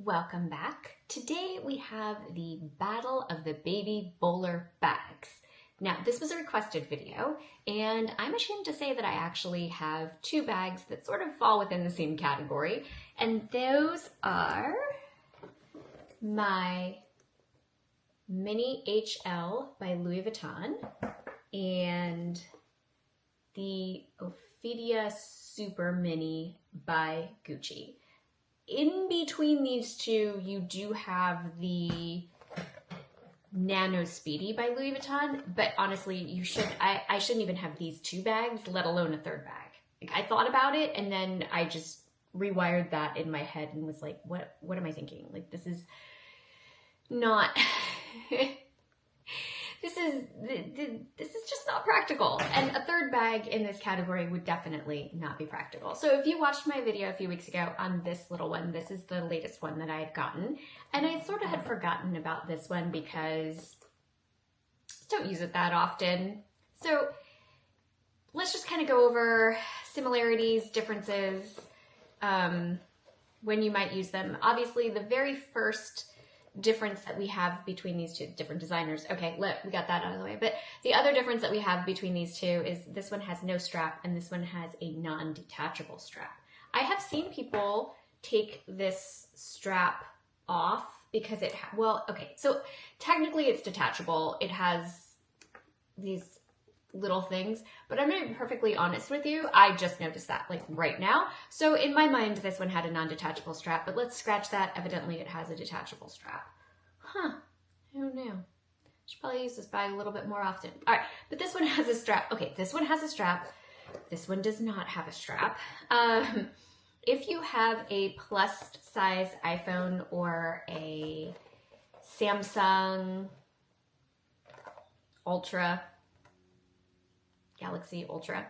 Welcome back. Today we have the Battle of the Baby Bowler Bags. Now, this was a requested video, and I'm ashamed to say that I actually have two bags that sort of fall within the same category, and those are my Mini HL by Louis Vuitton and the Ophidia Super Mini by Gucci. In between these two, you do have the Nano Speedy by Louis Vuitton, but honestly, I shouldn't even have these two bags, let alone a third bag. Like, I thought about it, and then I just rewired that in my head and was like, what am I thinking? Like, this is not... This is just not practical. And a third bag in this category would definitely not be practical. So if you watched my video a few weeks ago on this little one, this is the latest one that I had gotten. And I sort of had forgotten about this one because I don't use it that often. So let's just kind of go over similarities, differences, when you might use them. Obviously, the very first difference that we have between these two different designers. Okay, we got that out of the way. But the other difference that we have between these two is this one has no strap and this one has a non-detachable strap. I have seen people take this strap off because so technically it's detachable. It has these little things, but I'm going to be perfectly honest with you. I just noticed that like right now. So in my mind, this one had a non-detachable strap, but let's scratch that. Evidently it has a detachable strap. Huh, I don't know. Should probably use this bag a little bit more often. All right, but this one has a strap. Okay, this one has a strap. This one does not have a strap. If you have a plus size iPhone or a Samsung Galaxy Ultra.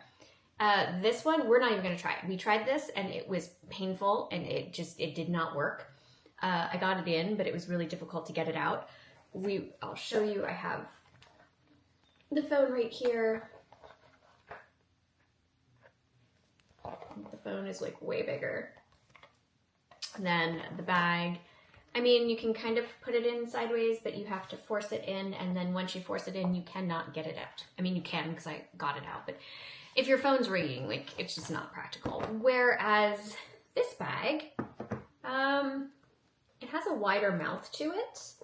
This one, we're not even going to try it. We tried this and it was painful and it did not work. I got it in, but it was really difficult to get it out. I'll show you, I have the phone right here. The phone is like way bigger than the bag. I mean, you can kind of put it in sideways, but you have to force it in, and then once you force it in, you cannot get it out. I mean, you can because I got it out, but if your phone's ringing, like, it's just not practical. Whereas this bag, it has a wider mouth to it.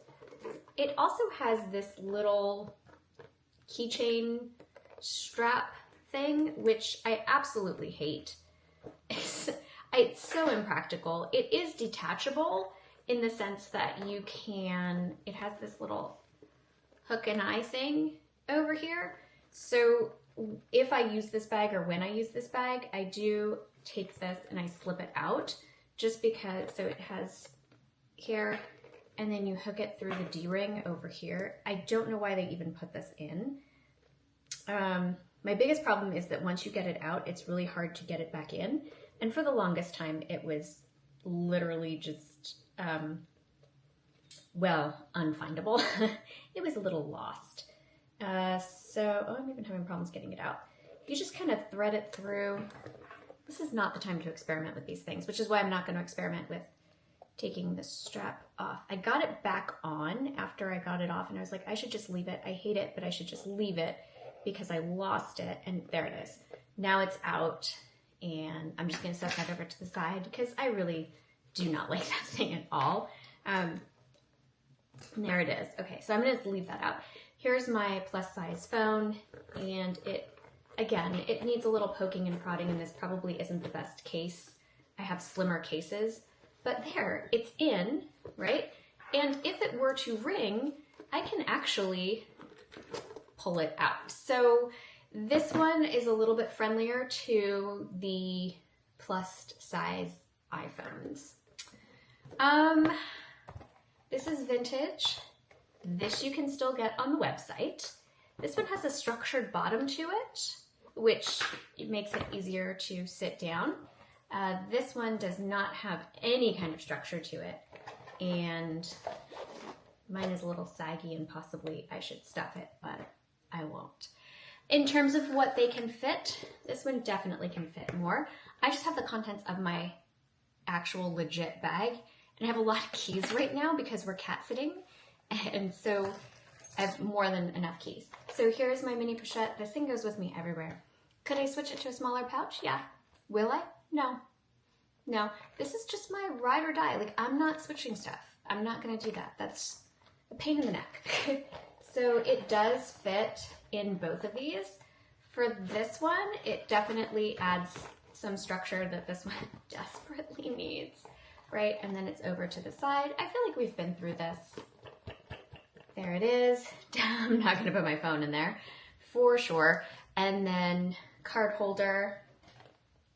It also has this little keychain strap thing, which I absolutely hate. It's so impractical. It is detachable, in the sense that it has this little hook and eye thing over here. So if I use this bag or when I use this bag, I do take this and I slip it out just because, so it has here, and then you hook it through the D-ring over here. I don't know why they even put this in. My biggest problem is that once you get it out, it's really hard to get it back in. And for the longest time, it was literally just unfindable. It was a little lost. I'm even having problems getting it out. You just kind of thread it through. This is not the time to experiment with these things, which is why I'm not going to experiment with taking the strap off. I got it back on after I got it off, and I was like, I should just leave it. I hate it, but I should just leave it because I lost it, and there it is. Now it's out, and I'm just going to set that over to the side because I really do not like that thing at all. There it is. Okay, so I'm going to leave that out. Here's my plus size phone, and it needs a little poking and prodding, and this probably isn't the best case. I have slimmer cases, but there, it's in, right? And if it were to ring, I can actually pull it out. So this one is a little bit friendlier to the plus size iPhones. This is vintage. This you can still get on the website. This one has a structured bottom to it, which makes it easier to sit down. This one does not have any kind of structure to it, and mine is a little saggy and possibly I should stuff it, but I won't. In terms of what they can fit, this one definitely can fit more. I just have the contents of my actual legit bag, And I have a lot of keys right now because we're cat sitting. And so I have more than enough keys. So here's my mini pochette. This thing goes with me everywhere. Could I switch it to a smaller pouch? Yeah. Will I? No. No. This is just my ride or die. Like, I'm not switching stuff. I'm not going to do that. That's a pain in the neck. So it does fit in both of these. For this one, it definitely adds some structure that this one desperately needs, right? And then it's over to the side. I feel like we've been through this. There it is. I'm not gonna put my phone in there for sure. And then card holder,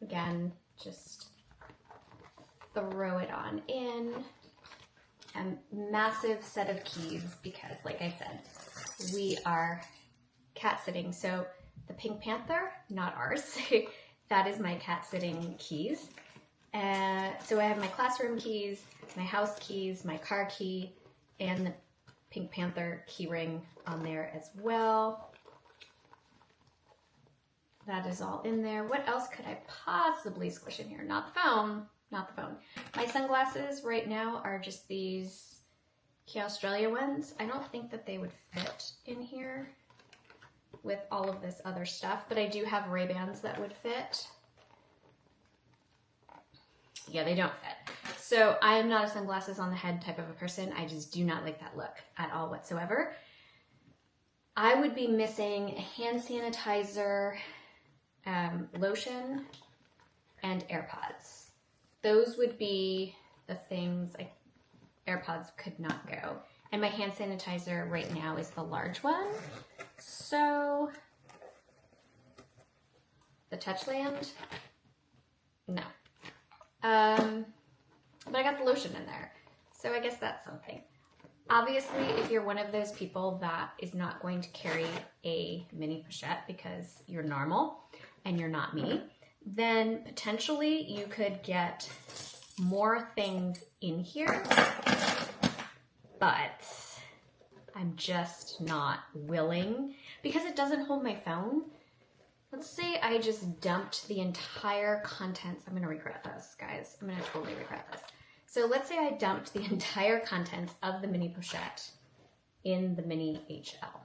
again, just throw it on in. A massive set of keys because, like I said, we are cat sitting. So the Pink Panther, not ours. That is my cat sitting keys. So I have my classroom keys, my house keys, my car key, and the Pink Panther key ring on there as well. That is all in there. What else could I possibly squish in here? Not the phone, not the phone. My sunglasses right now are just these Key Australia ones. I don't think that they would fit in here with all of this other stuff, but I do have Ray-Bans that would fit. Yeah, they don't fit. So I am not a sunglasses on the head type of a person. I just do not like that look at all whatsoever. I would be missing a hand sanitizer, lotion, and AirPods. Those would be the things. AirPods could not go. And my hand sanitizer right now is the large one. So the Touchland, no. But I got the lotion in there. So I guess that's something. Obviously, if you're one of those people that is not going to carry a mini pochette because you're normal and you're not me, then potentially you could get more things in here, but I'm just not willing because it doesn't hold my phone. Let's say I just dumped the entire contents. I'm going to regret this, guys. I'm going to totally regret this. So let's say I dumped the entire contents of the mini pochette in the mini HL.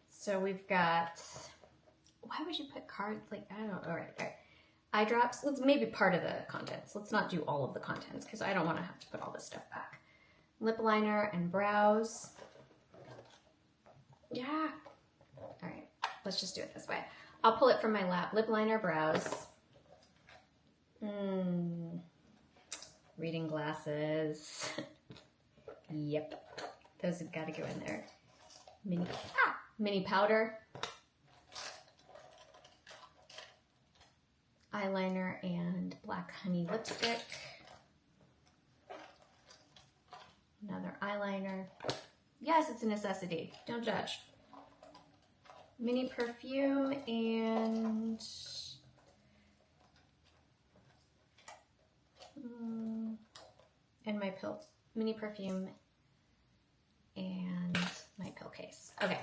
So we've got, why would you put cards? Like, I don't know. All right. Eye drops. Let's maybe part of the contents. Let's not do all of the contents because I don't want to have to put all this stuff back. Lip liner and brows. Yeah. All right. Let's just do it this way. I'll pull it from my lap. Lip liner, brows. Reading glasses. Yep. Those have got to go in there. Mini powder. Eyeliner and black honey lipstick. Another eyeliner. Yes, it's a necessity. Don't judge. Mini perfume and my pill. Mini perfume and my pill case. Okay,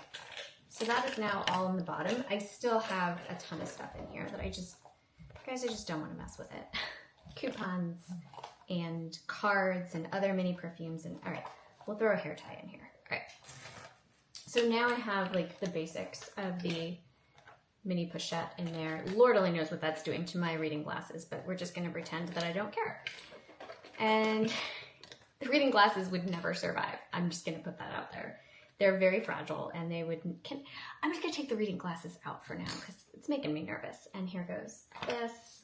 so that is now all in the bottom. I still have a ton of stuff in here that I just don't want to mess with it. Coupons and cards and other mini perfumes and all right, we'll throw a hair tie in here. All right. So now I have like the basics of the mini pochette in there. Lord only knows what that's doing to my reading glasses, but we're just going to pretend that I don't care. And the reading glasses would never survive. I'm just going to put that out there. They're very fragile and they would, I'm just going to take the reading glasses out for now because it's making me nervous. And here goes this.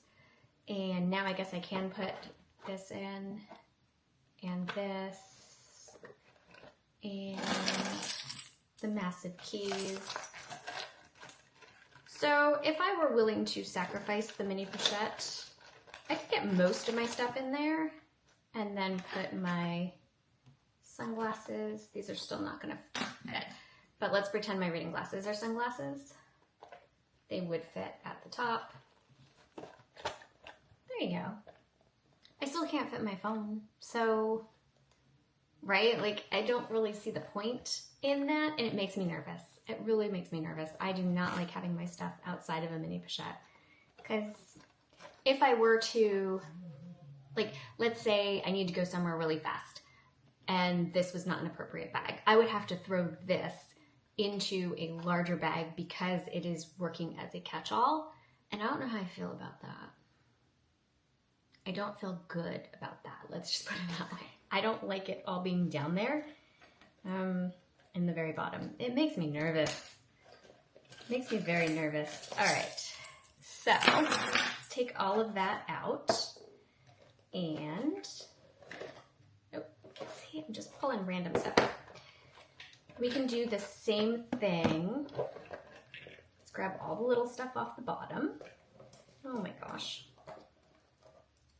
And now I guess I can put this in and this and the massive keys. So if I were willing to sacrifice the mini pochette, I could get most of my stuff in there and then put my sunglasses. These are still not going to fit, but let's pretend my reading glasses are sunglasses. They would fit at the top. There you go. I still can't fit my phone, so, right? Like, I don't really see the point in that, and it makes me nervous. It really makes me nervous. I do not like having my stuff outside of a mini pochette, because if I were to, like, let's say I need to go somewhere really fast and this was not an appropriate bag, I would have to throw this into a larger bag because it is working as a catch-all. And I don't know how I feel about that. I don't feel good about that. Let's just put it that way. I don't like it all being down there in the very bottom. It makes me nervous. It makes me very nervous. All right, so let's take all of that out. And, oh, see, I'm just pulling random stuff. We can do the same thing. Let's grab all the little stuff off the bottom. Oh my gosh.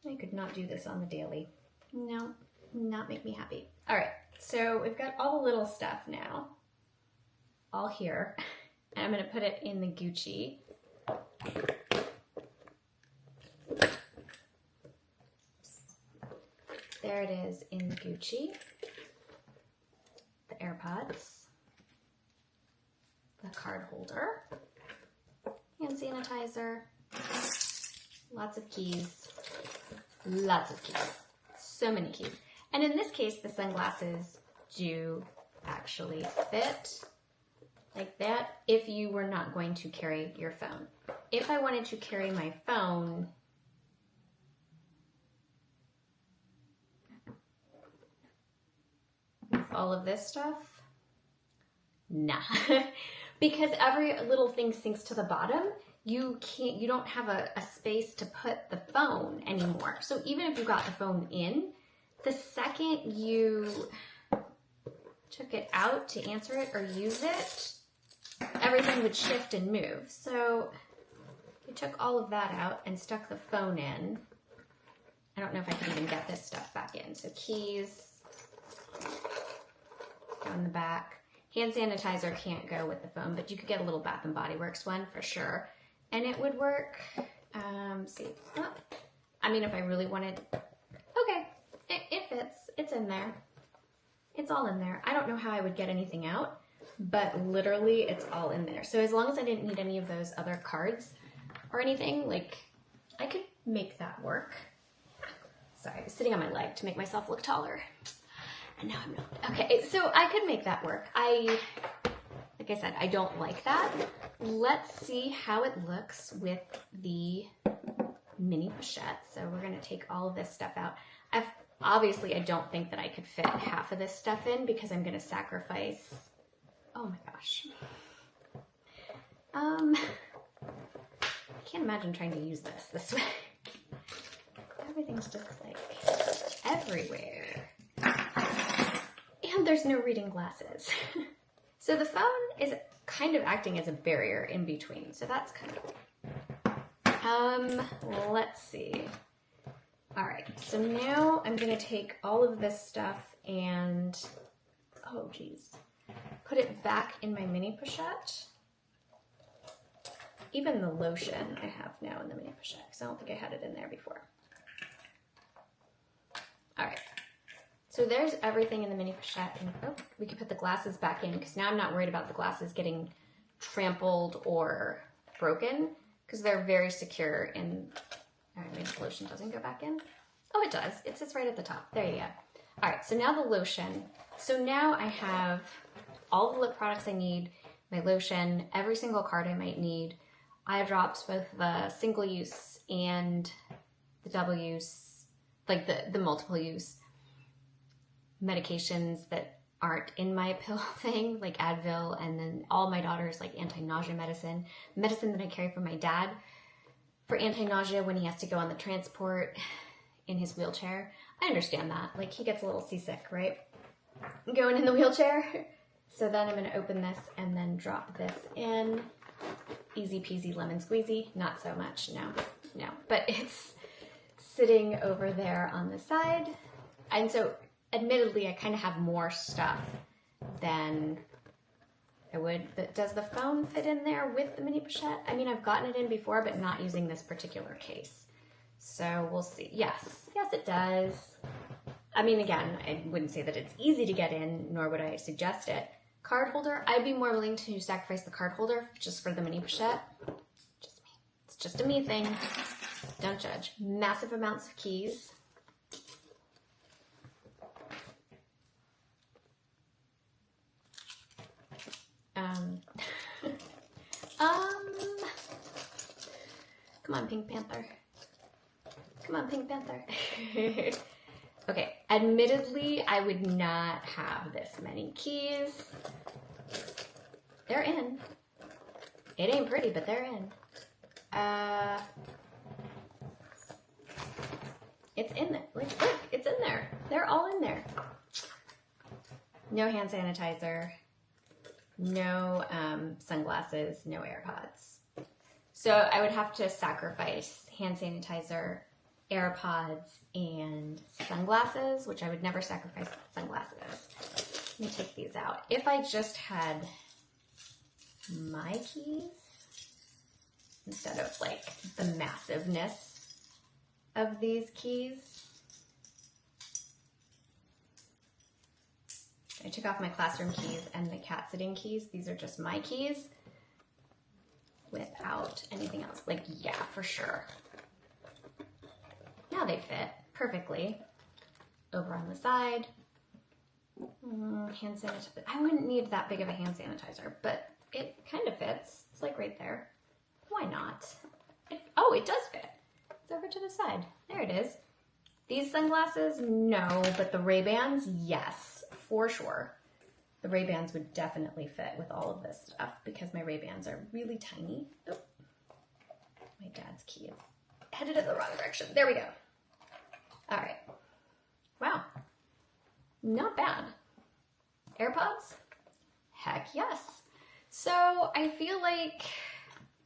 I could not do this on the daily. No, not make me happy. All right, so we've got all the little stuff now, all here. And I'm gonna put it in the Gucci. There it is in the Gucci. The AirPods. The card holder. Hand sanitizer. Lots of keys. Lots of keys. So many keys. And in this case, the sunglasses do actually fit like that if you were not going to carry your phone. If I wanted to carry my phone, with all of this stuff, nah. Because every little thing sinks to the bottom, you don't have a space to put the phone anymore. So even if you got the phone in, the second you took it out to answer it or use it, everything would shift and move. So we took all of that out and stuck the phone in. I don't know if I can even get this stuff back in. So keys, down the back. Hand sanitizer can't go with the phone, but you could get a little Bath and Body Works one for sure. And it would work. See, oh, I mean, if I really wanted, okay, it fits. It's in there. It's all in there. I don't know how I would get anything out, but literally it's all in there. So as long as I didn't need any of those other cards or anything, like, I could make that work. Sorry, I was sitting on my leg to make myself look taller. And now I'm not. Okay, so I could make that work. Like I said, I don't like that. Let's see how it looks with the mini pochette. So we're gonna take all of this stuff out. Obviously, I don't think that I could fit half of this stuff in because I'm gonna sacrifice, oh my gosh. I can't imagine trying to use this way. Everything's just like everywhere. And there's no reading glasses. So the phone is kind of acting as a barrier in between. So that's kind of cool. Let's see. All right, so now I'm gonna take all of this stuff and, oh geez, put it back in my mini pochette. Even the lotion I have now in the mini pochette, because I don't think I had it in there before. All right. So there's everything in the mini pochette, and oh, we could put the glasses back in because now I'm not worried about the glasses getting trampled or broken because they're very secure in, all right, maybe the lotion doesn't go back in. Oh, it does. It sits right at the top. There you go. All right, so now the lotion. So now I have all the lip products I need, my lotion, every single card I might need, eye drops, both the single use and the double use, like the multiple use, medications that aren't in my pill thing, like Advil, and then all my daughter's like anti-nausea medicine that I carry for my dad for anti-nausea when he has to go on the transport in his wheelchair. I understand that. Like, he gets a little seasick, right? Going in the wheelchair. So then I'm going to open this and then drop this in. Easy peasy lemon squeezy. Not so much, no. But it's sitting over there on the side. And so admittedly, I kind of have more stuff than I would. But does the phone fit in there with the mini pochette? I mean, I've gotten it in before, but not using this particular case. So we'll see. Yes, it does. I mean, again, I wouldn't say that it's easy to get in, nor would I suggest it. Card holder, I'd be more willing to sacrifice the card holder just for the mini pochette. Just me. It's just a me thing. Don't judge. Massive amounts of keys. Come on, Pink Panther. Come on, Pink Panther. Okay, admittedly, I would not have this many keys. They're in. It ain't pretty, but they're in. It's in there. Look, it's in there. They're all in there. No hand sanitizer. No sunglasses. No AirPods. So I would have to sacrifice hand sanitizer, AirPods, and sunglasses, which I would never sacrifice sunglasses. Let me take these out. If I just had my keys, instead of like the massiveness of these keys, I took off my classroom keys and the cat sitting keys. These are just my keys without anything else. Like, yeah, for sure. Now they fit perfectly. Over on the side. Hand sanitizer. I wouldn't need that big of a hand sanitizer, but it kind of fits. It's like right there. Why not? Oh, it does fit. It's over to the side. There it is. These sunglasses, no, but the Ray-Bans, yes, for sure. The Ray-Bans would definitely fit with all of this stuff because my Ray-Bans are really tiny. Oh, my dad's key is headed in the wrong direction. There we go. All right. Wow. Not bad. AirPods? Heck yes. So I feel like,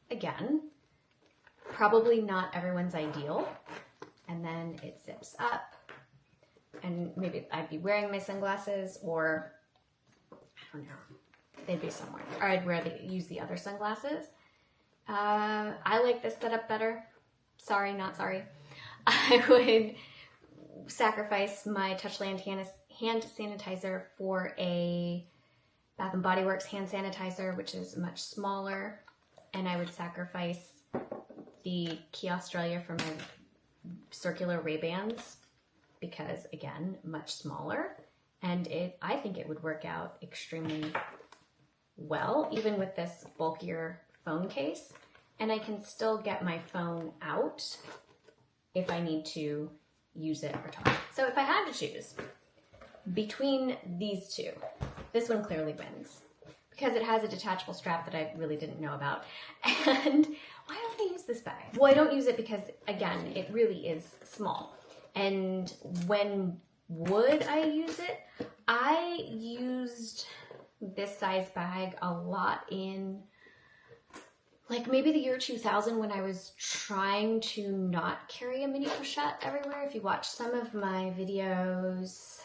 again, probably not everyone's ideal. And then it zips up. And maybe I'd be wearing my sunglasses, or I don't know, they'd be somewhere. Or I'd use the other sunglasses. I like this setup better. Sorry, not sorry. I would sacrifice my Touchland hand sanitizer for a Bath & Body Works hand sanitizer, which is much smaller. And I would sacrifice the Key Australia for my circular Ray-Bans because, again, much smaller. And I think it would work out extremely well, even with this bulkier phone case. And I can still get my phone out if I need to use it or talk. So if I had to choose between these two, this one clearly wins because it has a detachable strap that I really didn't know about. And why don't I use this bag? Well, I don't use it because, again, it really is small. And when would I use it? I used this size bag a lot in like maybe the year 2000 when I was trying to not carry a mini pochette everywhere. If you watch some of my videos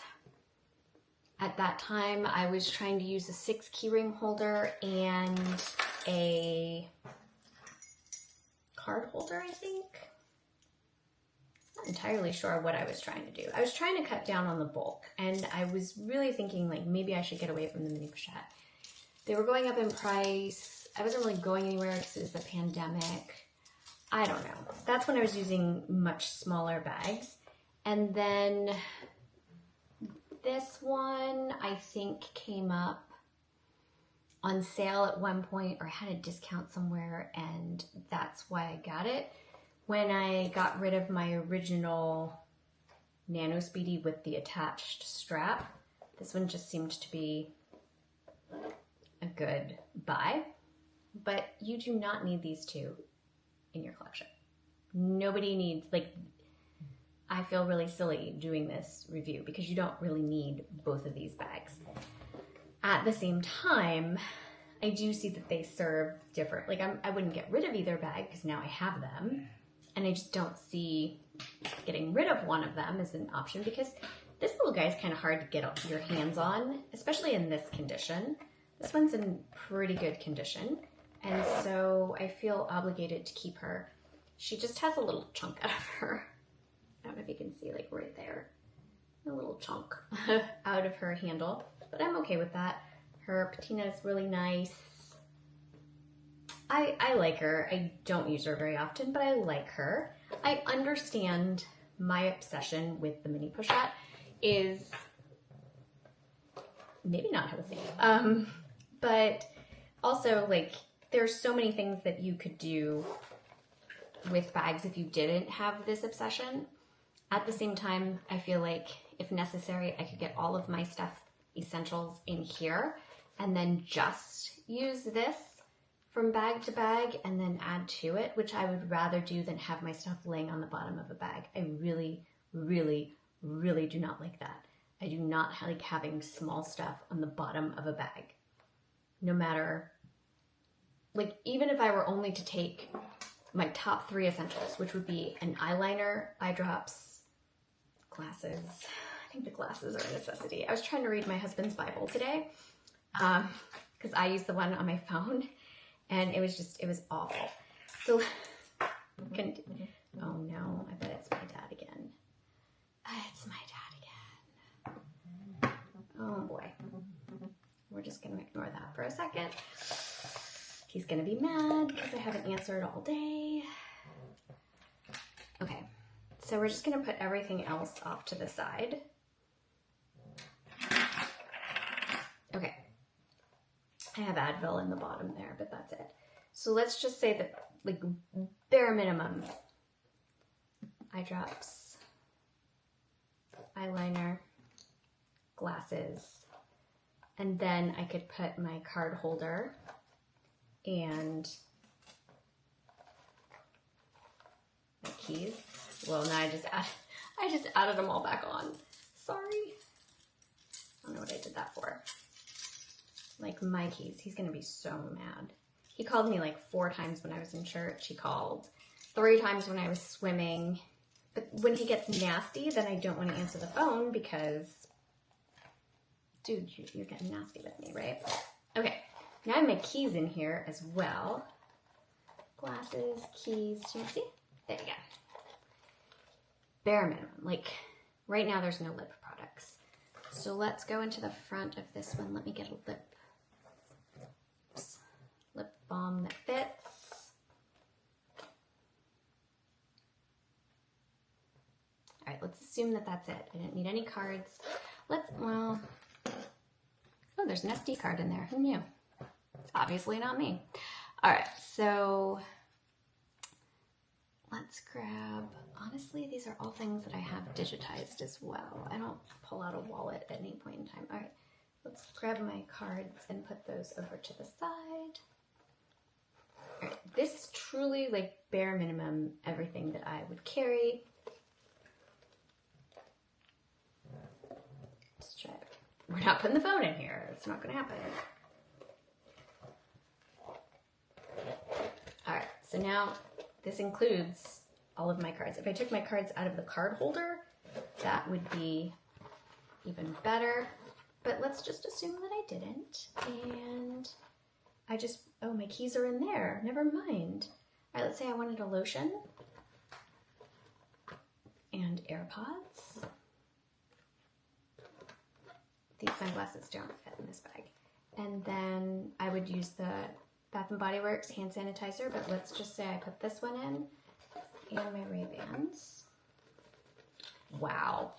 at that time, I was trying to use a 6 keyring holder and a card holder, I think. Not entirely sure what I was trying to do. I was trying to cut down on the bulk, and I was really thinking like maybe I should get away from the mini pochette. They were going up in price. I wasn't really going anywhere because it was the pandemic. I don't know. That's when I was using much smaller bags. And then this one I think came up on sale at one point, or had a discount somewhere, and that's why I got it. When I got rid of my original Nano Speedy with the attached strap, this one just seemed to be a good buy. But you do not need these two in your collection. Nobody needs, like, I feel really silly doing this review because you don't really need both of these bags. At the same time, I do see that they serve different, like I wouldn't get rid of either bag because now I have them. And I just don't see getting rid of one of them as an option because this little guy is kind of hard to get your hands on, especially in this condition. This one's in pretty good condition. And so I feel obligated to keep her. She just has a little chunk out of her. I don't know if you can see, like right there. A little chunk out of her handle. But I'm okay with that. Her patina is really nice. I like her. I don't use her very often, but I like her. I understand my obsession with the mini pochette is maybe not healthy. But also, like, there's so many things that you could do with bags if you didn't have this obsession. At the same time, I feel like if necessary, I could get all of my stuff, essentials, in here and then just use this from bag to bag and then add to it, which I would rather do than have my stuff laying on the bottom of a bag. I really, really, really do not like that. I do not like having small stuff on the bottom of a bag. No matter, like, even if I were only to take my top 3 essentials, which would be an eyeliner, eye drops, glasses. I think the glasses are a necessity. I was trying to read my husband's Bible today because I use the one on my phone, and it was awful. So, oh no, I bet it's my dad again. It's my dad again. Oh boy. We're just gonna ignore that for a second. He's gonna be mad because I haven't answered all day. Okay, so we're just gonna put everything else off to the side. Okay, I have Advil in the bottom there, but that's it. So let's just say that, like, bare minimum, eye drops, eyeliner, glasses, and then I could put my card holder and my keys. Well, now I just added them all back on. Sorry. I don't know what I did that for. Like, my keys. He's gonna be so mad. He called me like 4 times when I was in church. He called 3 times when I was swimming. But when he gets nasty, then I don't want to answer the phone because, dude, you're getting nasty with me, right? Okay, now I have my keys in here as well. Glasses, keys, do you see? There you go. Bare minimum. Like, right now there's no lip products. So let's go into the front of this one. Let me get a lip balm that fits. All right, let's assume that that's it. I didn't need any cards. Oh, there's an SD card in there. Who knew? Obviously not me. All right, so let's grab, honestly, these are all things that I have digitized as well. I don't pull out a wallet at any point in time. All right, let's grab my cards and put those over to the side. All right, this is truly like bare minimum everything that I would carry. Let's try it. We're not putting the phone in here. It's not going to happen. All right, so now this includes all of my cards. If I took my cards out of the card holder, that would be even better. But let's just assume that I didn't. And oh, my keys are in there. Never mind. All right, let's say I wanted a lotion and AirPods. These sunglasses don't fit in this bag. And then I would use the Bath & Body Works hand sanitizer, but let's just say I put this one in and my Ray-Bans. Wow.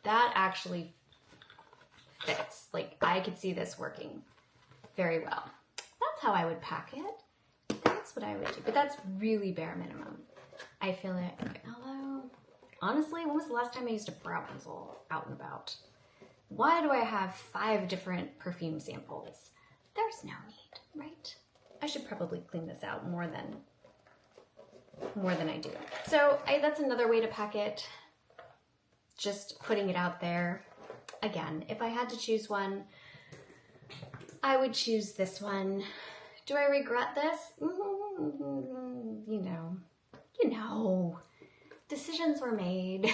That actually fits. Like, I could see this working very well. That's how I would pack it. That's what I would do. But that's really bare minimum. I feel like, although, honestly, when was the last time I used a brow pencil out and about? Why do I have 5 different perfume samples? There's no need, right? I should probably clean this out more than I do. So that's another way to pack it. Just putting it out there. Again, if I had to choose one, I would choose this one. Do I regret this? You know, decisions were made.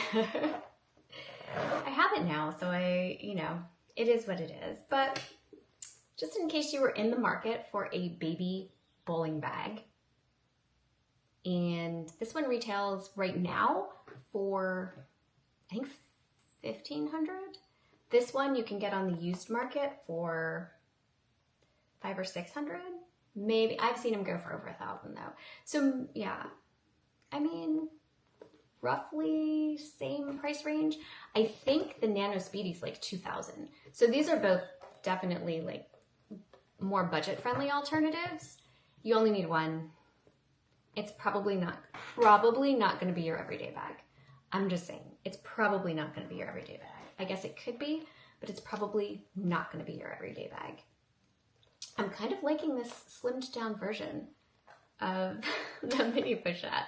I have it now, so it is what it is. But just in case you were in the market for a baby bowling bag, and this one retails right now for, I think, $1,500. This one you can get on the used market for $500 or $600. Maybe I've seen them go for over $1,000 though. So yeah, I mean, roughly same price range. I think the Nano Speedy's like 2,000. So these are both definitely like more budget-friendly alternatives. You only need one. It's probably not going to be your everyday bag. I'm just saying, it's probably not going to be your everyday bag. I guess it could be, but it's probably not going to be your everyday bag. I'm kind of liking this slimmed down version of the mini pochette.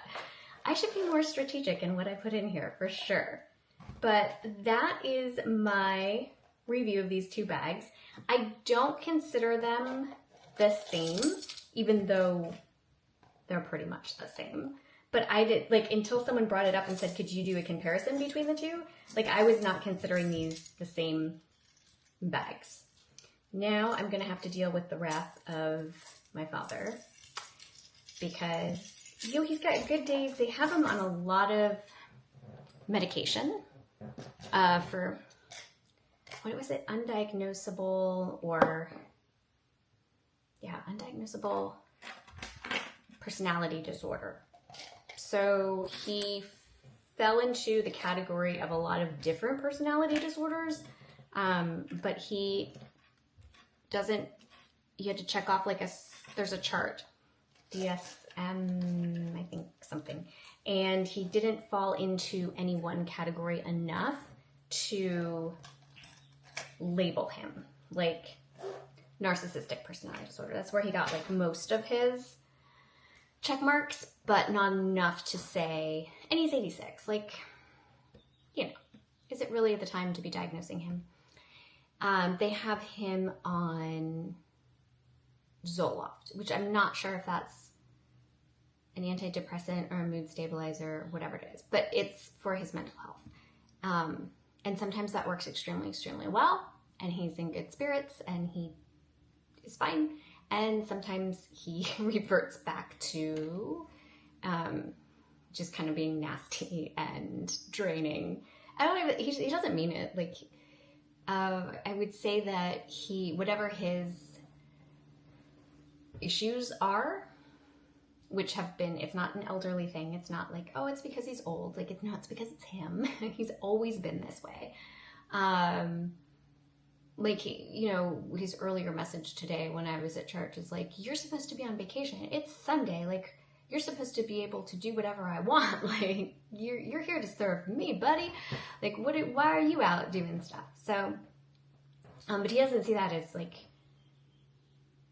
I should be more strategic in what I put in here for sure. But that is my review of these two bags. I don't consider them the same, even though they're pretty much the same. But I did, like, until someone brought it up and said, could you do a comparison between the two? Like, I was not considering these the same bags. Now I'm going to have to deal with the wrath of my father because, you know, he's got good days. They have him on a lot of medication for, what was it, undiagnosable personality disorder. So he fell into the category of a lot of different personality disorders, but he doesn't, you had to check off like there's a chart, DSM, I think something, and he didn't fall into any one category enough to label him, like narcissistic personality disorder. That's where he got like most of his check marks, but not enough to say, and he's 86, like, you know, is it really the time to be diagnosing him? They have him on Zoloft, which I'm not sure if that's an antidepressant or a mood stabilizer, whatever it is, but it's for his mental health. And sometimes that works extremely, extremely well, and he's in good spirits, and he is fine. And sometimes he reverts back to just kind of being nasty and draining. I don't even, he doesn't mean it. Like, I would say that whatever his issues are, which have been, it's not an elderly thing. It's not like, oh, it's because he's old. Like, it's because it's him. He's always been this way. Like, you know, his earlier message today when I was at church is like, you're supposed to be on vacation. It's Sunday. Like, you're supposed to be able to do whatever I want. Like, you're here to serve me, buddy. Like, why are you out doing stuff? So, but he doesn't see that as like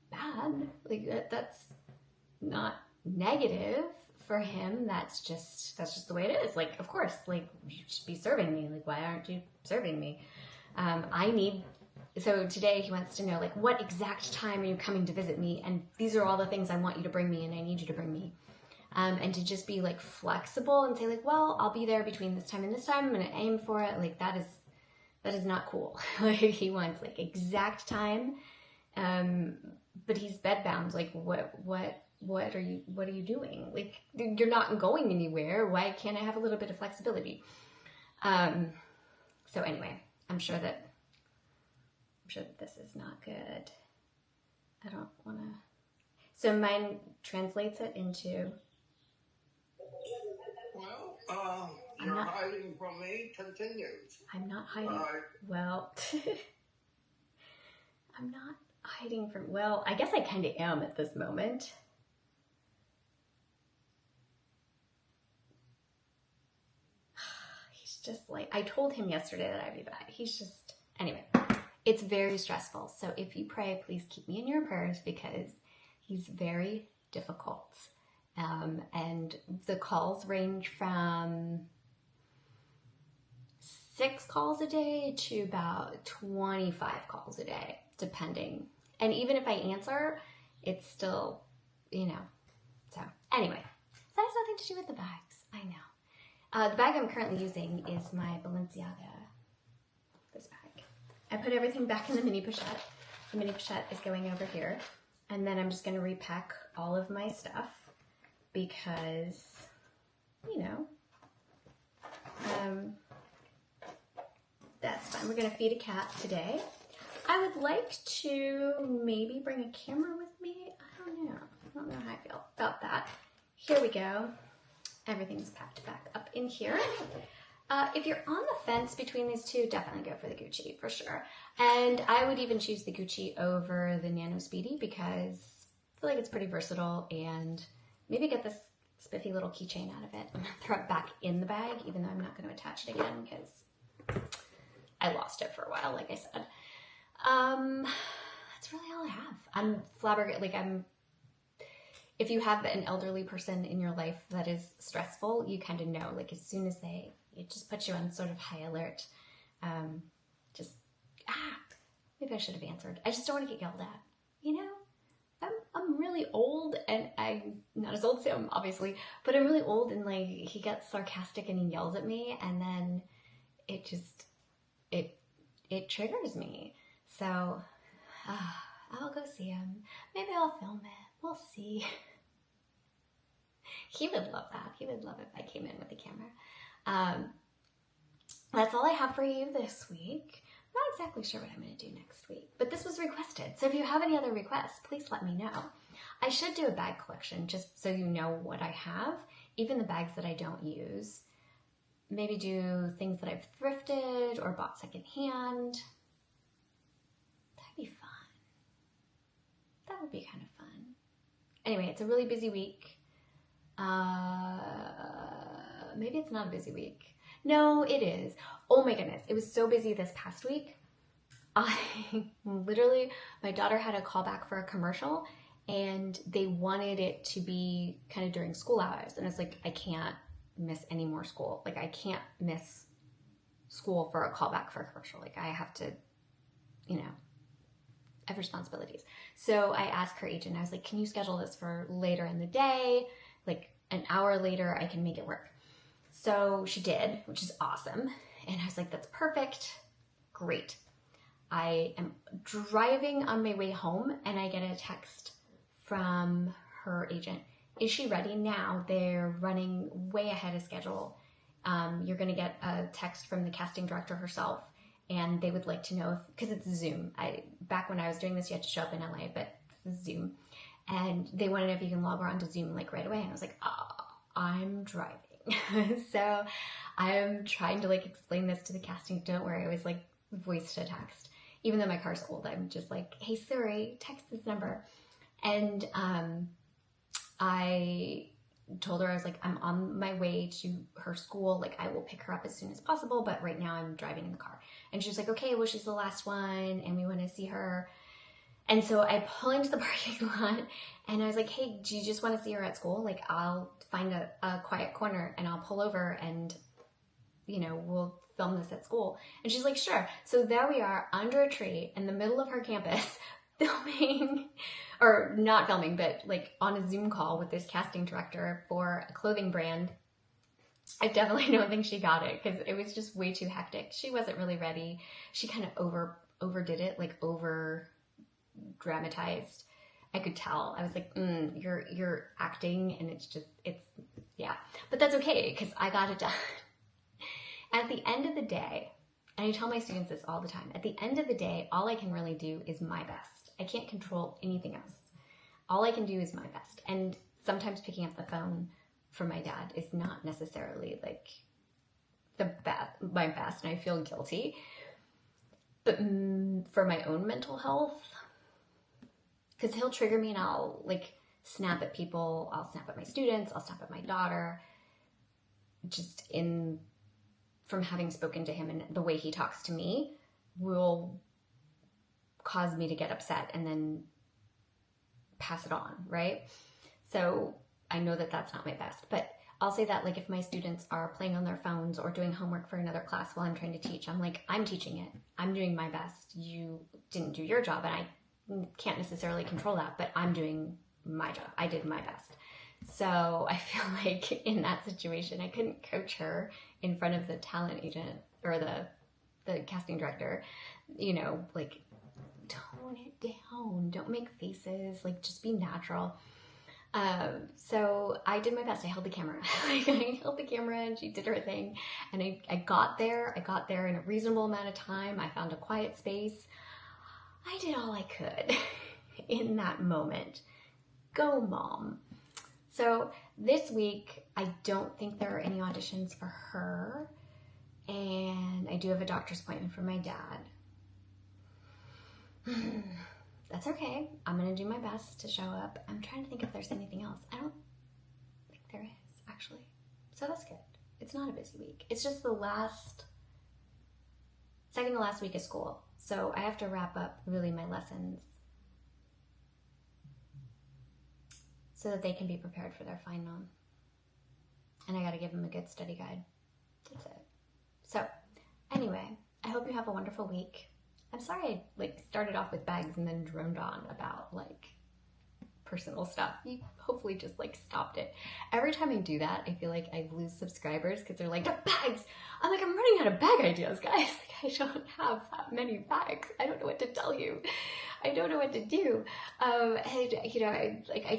bad. Like that's not negative for him. That's just the way it is. Like, of course, like, you should be serving me. Like, why aren't you serving me? So today he wants to know, like, what exact time are you coming to visit me? And these are all the things I want you to bring me and I need you to bring me. And to just be like flexible and say like, well, I'll be there between this time and this time. I'm going to aim for it. Like, that is not cool. Like, he wants like exact time. But he's bedbound. Like, what are you doing? Like, you're not going anywhere. Why can't I have a little bit of flexibility? So anyway, I'm sure that this is not good. I don't want to. So mine translates it into. Well, you're hiding from me continues. I'm not hiding. Well, I'm not hiding from. Well, I guess I kind of am at this moment. He's just like, I told him yesterday that I'd be back. He's just, anyway. It's very stressful. So if you pray, please keep me in your prayers because he's very difficult. And the calls range from 6 calls a day to about 25 calls a day, depending. And even if I answer, it's still, you know. So anyway, that has nothing to do with the bags. I know. The bag I'm currently using is my Balenciaga. This bag. I put everything back in the mini pochette. The mini pochette is going over here. And then I'm just going to repack all of my stuff because, you know, that's fine. We're going to feed a cat today. I would like to maybe bring a camera with me. I don't know. I don't know how I feel about that. Here we go. Everything's packed back up in here. If you're on the fence between these two, definitely go for the Gucci for sure. And I would even choose the Gucci over the Nano Speedy because I feel like it's pretty versatile, and maybe get this spiffy little keychain out of it. I'm gonna throw it back in the bag, even though I'm not gonna attach it again because I lost it for a while, like I said. That's really all I have. I'm flabbergasted. Like, if you have an elderly person in your life that is stressful, you kind of know, like, as soon as it just puts you on sort of high alert. Maybe I should have answered. I just don't want to get yelled at, you know? I'm really old, and I'm not as old as him, obviously, but I'm really old, and like, he gets sarcastic and he yells at me, and then it just, it triggers me. So, I'll go see him. Maybe I'll film it. We'll see. He would love that. He would love it if I came in with the camera. That's all I have for you this week. I'm not exactly sure what I'm going to do next week, but this was requested. So if you have any other requests, please let me know. I should do a bag collection just so you know what I have, even the bags that I don't use. Maybe do things that I've thrifted or bought secondhand. That'd be fun. That would be kind of fun. Anyway, it's a really busy week. Maybe it's not a busy week. No, it is. Oh my goodness. It was so busy this past week. My daughter had a call back for a commercial, and they wanted it to be kind of during school hours. And I was like, I can't miss any more school. Like, I can't miss school for a callback for a commercial. Like, I have to, I have responsibilities. So I asked her agent, I was like, can you schedule this for later in the day? Like an hour later, I can make it work. So she did, which is awesome. And I was like, that's perfect. Great. I am driving on my way home, and I get a text from her agent. Is she ready now? They're running way ahead of schedule. You're going to get a text from the casting director herself, and they would like to know if, because it's Zoom. Back when I was doing this, you had to show up in LA, but it's Zoom. And they want to know if you can log her onto Zoom like right away. And I was like, I'm driving. So I'm trying to like explain this to the casting. Don't worry. I was like voice to text. Even though my car's old, I'm just like, hey Siri, text this number. And I told her, I was like, I'm on my way to her school. Like, I will pick her up as soon as possible, but right now I'm driving in the car. And she's like, okay, well, she's the last one and we want to see her. And so I pull into the parking lot, and I was like, hey, do you just want to see her at school? Like, I'll find a quiet corner and I'll pull over and, we'll film this at school. And she's like, sure. So there we are under a tree in the middle of her campus filming, or not filming, but like on a Zoom call with this casting director for a clothing brand. I definitely don't think she got it because it was just way too hectic. She wasn't really ready. She kind of overdid it, like over dramatized. I could tell. I was like, you're acting, and it's yeah. But that's okay because I got it done. At the end of the day, and I tell my students this all the time, at the end of the day, all I can really do is my best. I can't control anything else. All I can do is my best. And sometimes picking up the phone for my dad is not necessarily like my best, and I feel guilty. But for my own mental health, because he'll trigger me and I'll like snap at people, I'll snap at my students, I'll snap at my daughter, just from having spoken to him, and the way he talks to me will cause me to get upset and then pass it on, right? So I know that that's not my best, but I'll say that like if my students are playing on their phones or doing homework for another class while I'm trying to teach, I'm like, I'm teaching it. I'm doing my best. You didn't do your job, and I can't necessarily control that, but I'm doing my job. I did my best. So I feel like in that situation, I couldn't coach her in front of the talent agent or the casting director, like tone it down. Don't make faces, like just be natural. So I did my best. I held the camera. I held the camera and she did her thing. And I got there. I got there in a reasonable amount of time. I found a quiet space. I did all I could in that moment. Go, Mom. So This week, I don't think there are any auditions for her. And I do have a doctor's appointment for my dad. That's okay. I'm going to do my best to show up. I'm trying to think if there's anything else. I don't think there is, actually. So that's good. It's not a busy week. It's just the second to last week of school. So I have to wrap up really my lessons so that they can be prepared for their final. And I got to give them a good study guide. That's it. So anyway, I hope you have a wonderful week. I'm sorry I started off with bags and then droned on about personal stuff. You hopefully just stopped it. Every time I do that, I feel like I lose subscribers because they're like, the bags! I'm like, I'm running out of bag ideas, guys. I don't have that many bags. I don't know what to tell you. I don't know what to do. I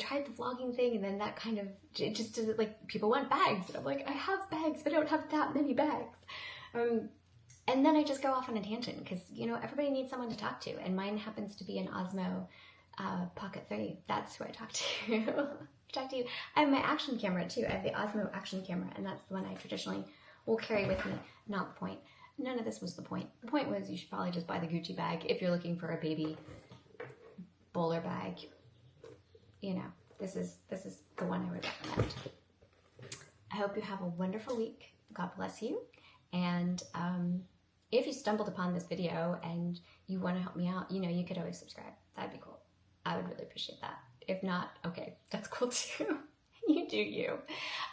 tried the vlogging thing, and then that kind of, it just doesn't, people want bags. And I'm like, I have bags, but I don't have that many bags. And then I just go off on a tangent because, everybody needs someone to talk to. And mine happens to be an Osmo Pocket 3. That's who I talk to. I have my action camera too. I have the Osmo action camera, and that's the one I traditionally will carry with me. Not the point. None of this was the point. The point was you should probably just buy the Gucci bag if you're looking for a baby bowler bag. This is the one I would recommend. I hope you have a wonderful week. God bless you. And if you stumbled upon this video and you want to help me out, you could always subscribe. That'd be cool. I would really appreciate that. If not, okay, that's cool too. You do you.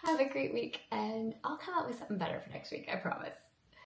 Have a great week, and I'll come out with something better for next week, I promise.